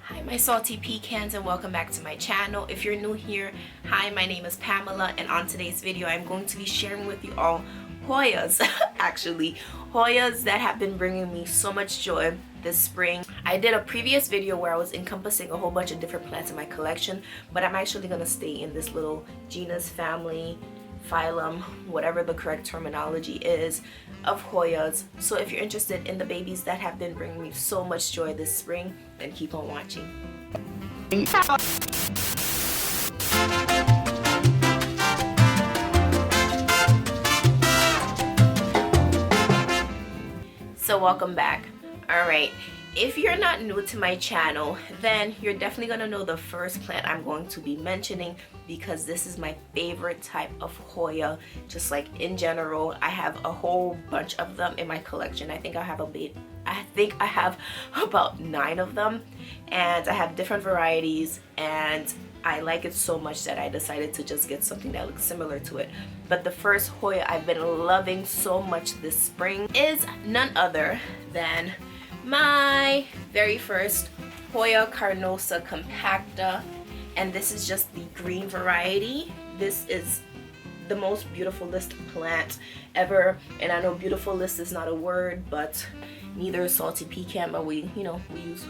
Hi my salty pecans, and welcome back to my channel. If you're new here, hi, my name is Pamela, and on today's video I'm going to be sharing with you all Hoyas actually Hoyas that have been bringing me so much joy this spring. I did a previous video where I was encompassing a whole bunch of different plants in my collection, but I'm actually going to stay in this little genus, family, phylum, whatever the correct terminology is, of Hoyas. So if you're interested in the babies that have been bringing me so much joy this spring, then keep on watching. So welcome back. Alright, if you're not new to my channel, then you're definitely going to know the first plant I'm going to be mentioning, because this is my favorite type of Hoya. Just like in general, I have a whole bunch of them in my collection. I think I have about 9 of them, and I have different varieties, and I like it so much that I decided to just get something that looks similar to it. But the first Hoya I've been loving so much this spring is none other than my very first Hoya Carnosa Compacta, and this is just the green variety. This is the most beautifulest plant ever, and I know beautifulest is not a word, but neither is salty pecan, but we use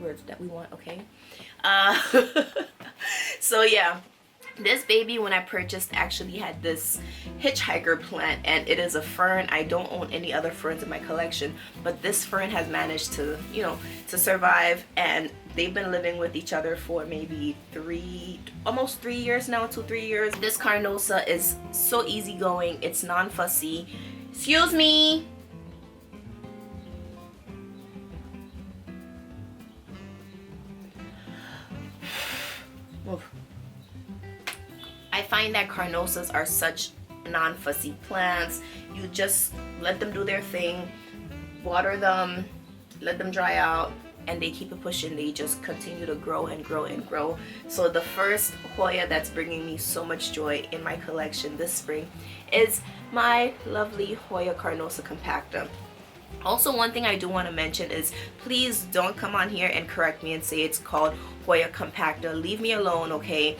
words that we want, okay? So yeah, this baby, when I purchased, actually had this hitchhiker plant, and it is a fern. I don't own any other ferns in my collection, but this fern has managed to, to survive, and they've been living with each other for maybe almost 3 years now, 2-3 years. This Carnosa is so easygoing. It's non-fussy. Excuse me. I find that Carnosas are such non-fussy plants. You just let them do their thing, water them, let them dry out, and they keep it pushing. They just continue to grow and grow and grow. So the first Hoya that's bringing me so much joy in my collection this spring is my lovely Hoya Carnosa Compacta. Also, one thing I do want to mention is, please don't come on here and correct me and say it's called Hoya Compacta. Leave me alone, okay?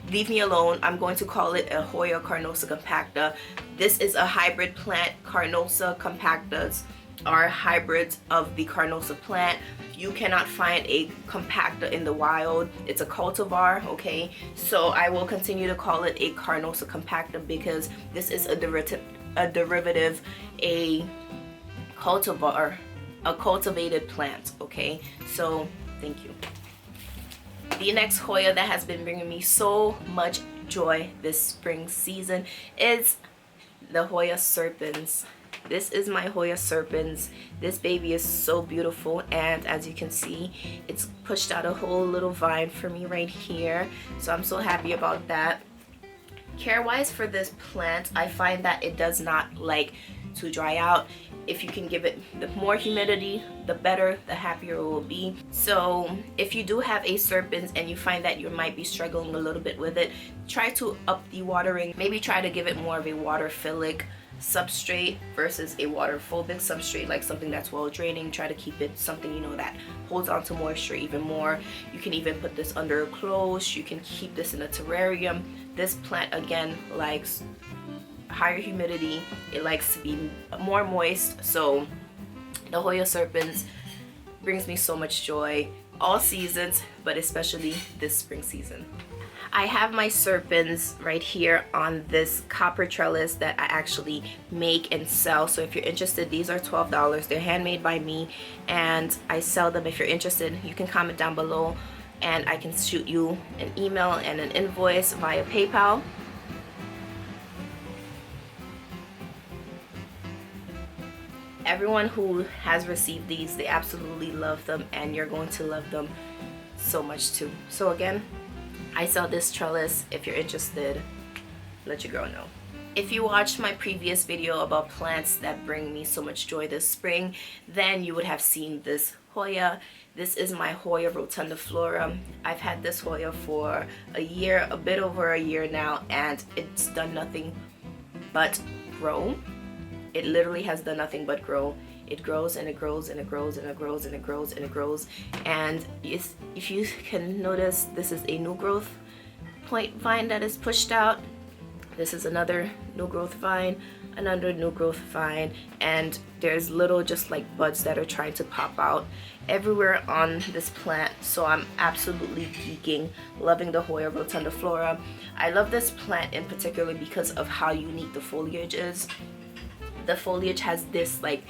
Leave me alone. I'm going to call it a Hoya Carnosa Compacta. This is a hybrid plant. Carnosa Compactas are hybrids of the Carnosa plant. You cannot find a Compacta in the wild. It's a cultivar, okay? So I will continue to call it a Carnosa Compacta because this is a derivative, a cultivar, a cultivated plant, okay? So thank you. The next Hoya that has been bringing me so much joy this spring season is the Hoya Serpents. This is my Hoya Serpents. This baby is so beautiful, and as you can see, it's pushed out a whole little vine for me right here, so I'm so happy about that. Care wise for this plant, I find that it does not like to dry out. If you can give it the more humidity, the better, the happier it will be. So if you do have a Serpents and you find that you might be struggling a little bit with it, try to up the watering. Maybe try to give it more of a water-philic substrate versus a water-phobic substrate, like something that's well draining. Try to keep it something that holds on to moisture even more. You can even put this under a clothes. You can keep this in a terrarium. This plant again likes higher humidity. It likes to be more moist. So the Hoya Serpents brings me so much joy all seasons, but especially this spring season. I have my Serpents right here on this copper trellis that I actually make and sell. So if you're interested, these are $12. They're handmade by me, and I sell them. If you're interested, you can comment down below and I can shoot you an email and an invoice via PayPal. Everyone who has received these, they absolutely love them, and you're going to love them so much too. So again, I sell this trellis. If you're interested, let your girl know. If you watched my previous video about plants that bring me so much joy this spring, then you would have seen this Hoya. This is my Hoya rotundiflora. I've had this Hoya for a year, a bit over a year now, and it's done nothing but grow. It literally has done nothing but grow. it grows and it grows and it grows and it grows and it grows and it grows. And if you can notice, this is a new growth point vine that is pushed out. This is another new growth vine, another new growth vine, and there's little just like buds that are trying to pop out everywhere on this plant. So I'm absolutely geeking, loving the Hoya rotundiflora. I love this plant in particular because of how unique the foliage is. The foliage has this like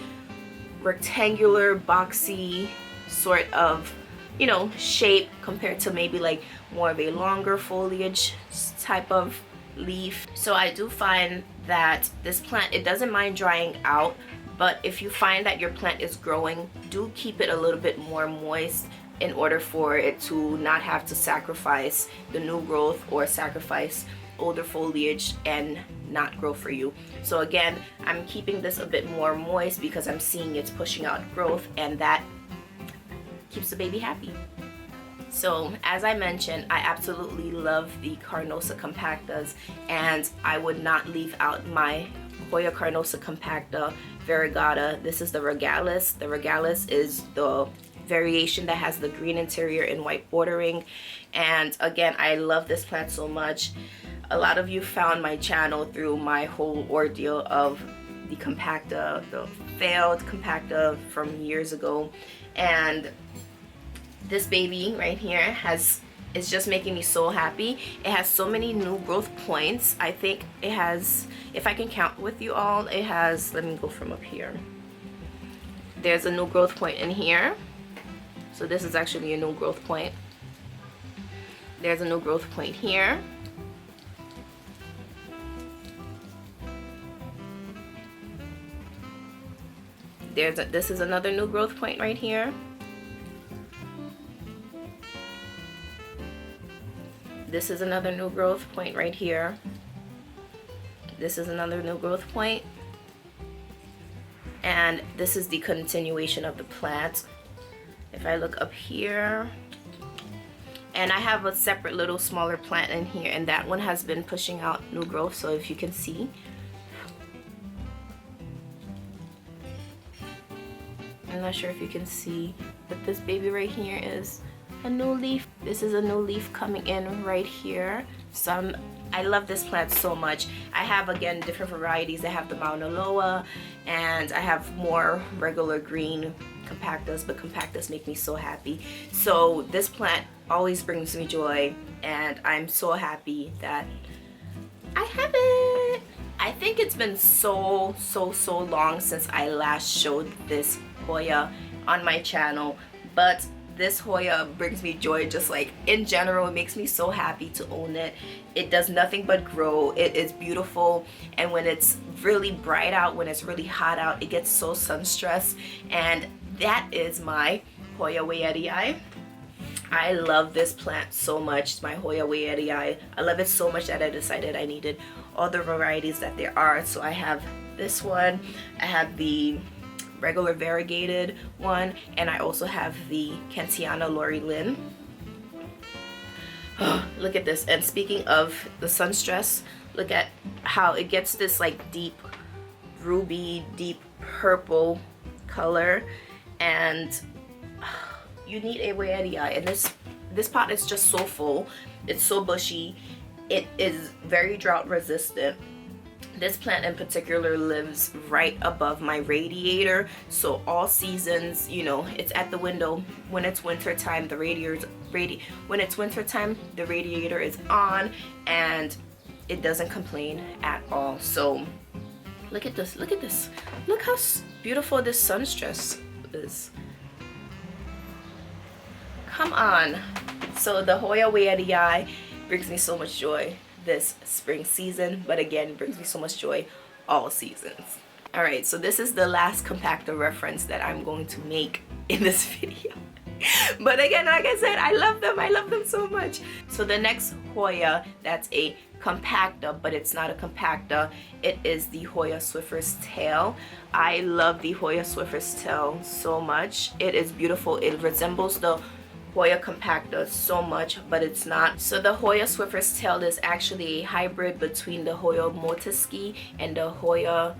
rectangular, boxy sort of, you know, shape compared to maybe like more of a longer foliage type of leaf. So I do find that this plant, it doesn't mind drying out, but if you find that your plant is growing, do keep it a little bit more moist in order for it to not have to sacrifice the new growth or sacrifice older foliage and not grow for you. So again, I'm keeping this a bit more moist because I'm seeing it's pushing out growth, and that keeps the baby happy. So as I mentioned, I absolutely love the Carnosa compactas, and I would not leave out my Hoya Carnosa compacta variegata. This is the Regalis. The Regalis is the variation that has the green interior and white bordering. And again, I love this plant so much. A lot of you found my channel through my whole ordeal of the compacta, the failed compacta from years ago, and this baby right here is just making me so happy. It has so many new growth points. I think it has, if I can count with you all, it has, let me go from up here. There's a new growth point in here. So this is actually a new growth point. There's a new growth point here. This is another new growth point right here. This is another new growth point right here. This is another new growth point. And this is the continuation of the plant. If I look up here, and I have a separate little smaller plant in here, and that one has been pushing out new growth. So if you can see, I'm not sure if you can see, but this baby right here is a new leaf. This is a new leaf coming in right here. So I love this plant so much. I have, again, different varieties. I have the Mauna Loa, and I have more regular green compactas, but compactas make me so happy. So this plant always brings me joy, and I'm so happy that I have it. I think it's been so long since I last showed this Hoya on my channel, but this Hoya brings me joy. Just like in general, it makes me so happy to own it. It does nothing but grow. It is beautiful, and when it's really bright out, when it's really hot out, it gets so sun stressed. And that is my Hoya WayattheEye. I love this plant so much, my Hoya WayattheEye. I love it so much that I decided I needed all the varieties that there are. So I have this one, I have the regular variegated one, and I also have the Kentiana Lori Lynn. Oh, look at this. And speaking of the sun stress, look at how it gets this like deep ruby, deep purple color, and you need a WayattheEye. And this pot is just so full. It's so bushy. It is very drought resistant. This plant in particular lives right above my radiator, so all seasons, you know, it's at the window. When it's winter time, the radiator is on, and it doesn't complain at all. So look at this, look at this. Look how beautiful this sun stress is. Come on. So the Hoya WayattheEye brings me so much joy this spring season, but again, brings me so much joy all seasons. All right, so this is the last compacta reference that I'm going to make in this video. But again, like I said, I love them so much. So the next Hoya that's a compacta, but it's not a compacta, it is the Hoya Swiffer's tail. I love the Hoya Swiffer's tail so much. It is beautiful. It resembles the Hoya compacta so much, but it's not. So the Hoya Swiffer's tail is actually a hybrid between the Hoya motisci and the Hoya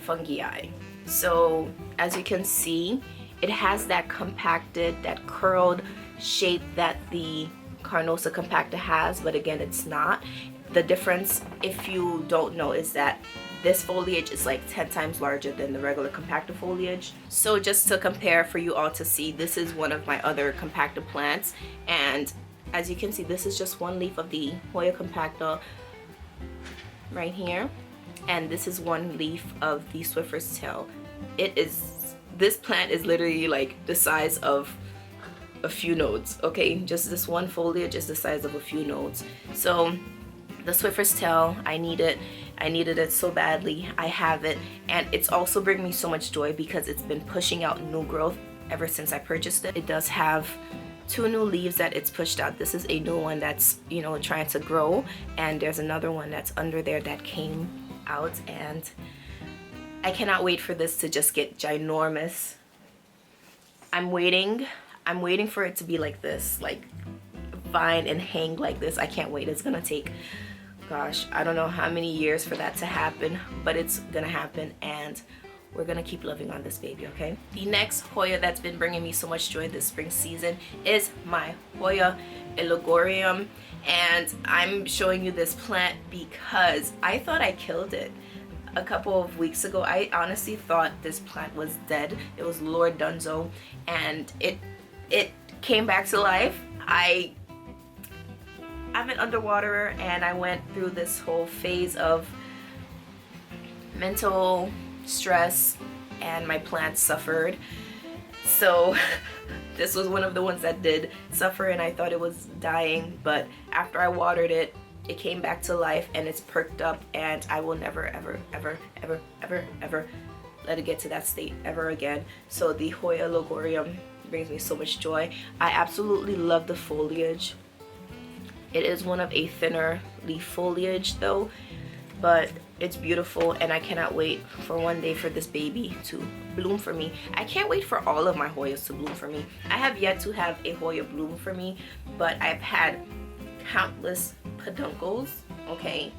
fungii. So as you can see, it has that compacted, that curled shape that the Carnosa Compacta has, but again, it's not. The difference, if you don't know, is that this foliage is like 10 times larger than the regular Compacta foliage. So just to compare for you all to see, this is one of my other Compacta plants, and as you can see, this is just one leaf of the Hoya Compacta right here, and this is one leaf of the Swiffer's tail. This plant is literally like the size of a few nodes, okay? Just this one foliage is the size of a few nodes. So the Swiffer's tail, I needed it so badly. I have it, and it's also bringing me so much joy because it's been pushing out new growth ever since I purchased it. It does have 2 new leaves that it's pushed out. This is a new one that's, you know, trying to grow, and there's another one that's under there that came out, and I cannot wait for this to just get ginormous. I'm waiting for it to be like this, like vine and hang like this. I can't wait. It's gonna take, gosh, I don't know how many years for that to happen, but it's gonna happen, and we're gonna keep loving on this baby, okay? The next Hoya that's been bringing me so much joy this spring season is my Hoya Elegorium, and I'm showing you this plant because I thought I killed it a couple of weeks ago. I honestly thought this plant was dead. It was Lord Dunzo, and it came back to life. I'm an underwaterer, and I went through this whole phase of mental stress, and my plants suffered. So this was one of the ones that did suffer, and I thought it was dying, but after I watered it, it came back to life, and it's perked up, and I will never ever ever ever ever ever let it get to that state ever again. So the Hoya Elegorium brings me so much joy. I absolutely love the foliage. It is one of a thinner leaf foliage though, but it's beautiful, and I cannot wait for one day for this baby to bloom for me. I can't wait for all of my Hoyas to bloom for me. I have yet to have a Hoya bloom for me, but I've had countless peduncles, okay?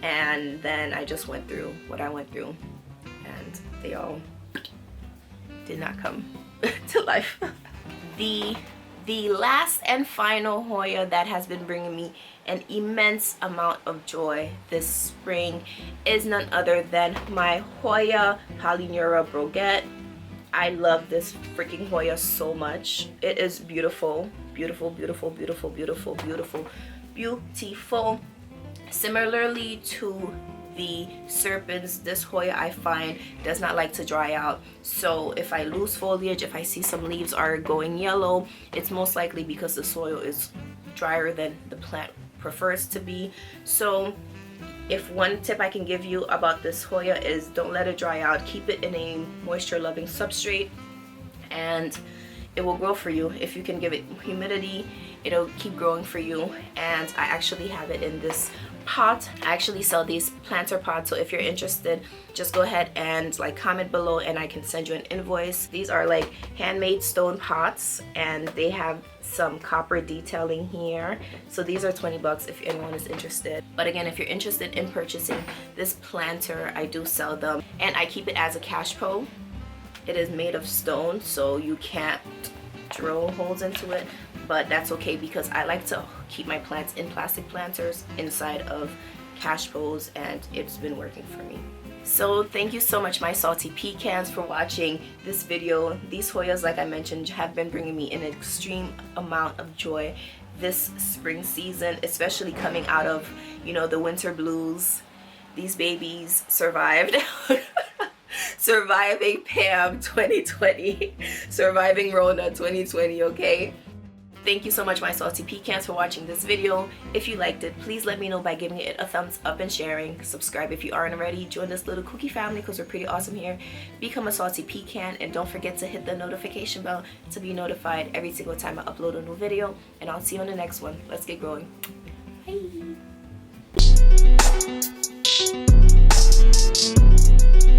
And then I just went through what I went through, and they all did not come to life. The last and final Hoya that has been bringing me an immense amount of joy this spring is none other than my Hoya Palinera Broguette. I love this freaking Hoya so much. It is beautiful, beautiful, beautiful, beautiful, beautiful, beautiful, beautiful. Similarly to the serpents, this Hoya I find does not like to dry out. So if I lose foliage, if I see some leaves are going yellow, it's most likely because the soil is drier than the plant prefers to be. So if one tip I can give you about this Hoya is don't let it dry out. Keep it in a moisture loving substrate, and it will grow for you. If you can give it humidity, it'll keep growing for you. And I actually have it in this pot. I actually sell these planter pots, so if you're interested, just go ahead and like comment below and I can send you an invoice. These are like handmade stone pots, and they have some copper detailing here. So these are 20 bucks if anyone is interested. But again, if you're interested in purchasing this planter, I do sell them, and I keep it as a cash po. It is made of stone, so you can't drill holes into it, but that's okay because I like to keep my plants in plastic planters inside of cash poles, and it's been working for me. So thank you so much, my salty pecans, for watching this video. These Hoyas, like I mentioned, have been bringing me an extreme amount of joy this spring season, especially coming out of, you know, the winter blues. These babies survived. Surviving Pam 2020, surviving Rona 2020, okay? Thank you so much, my salty pecans, for watching this video. If you liked it, please let me know by giving it a thumbs up and sharing. Subscribe if you aren't already. Join this little cookie family because we're pretty awesome here. Become a salty pecan, and don't forget to hit the notification bell to be notified every single time I upload a new video. And I'll see you on the next one. Let's get growing. Bye. うん。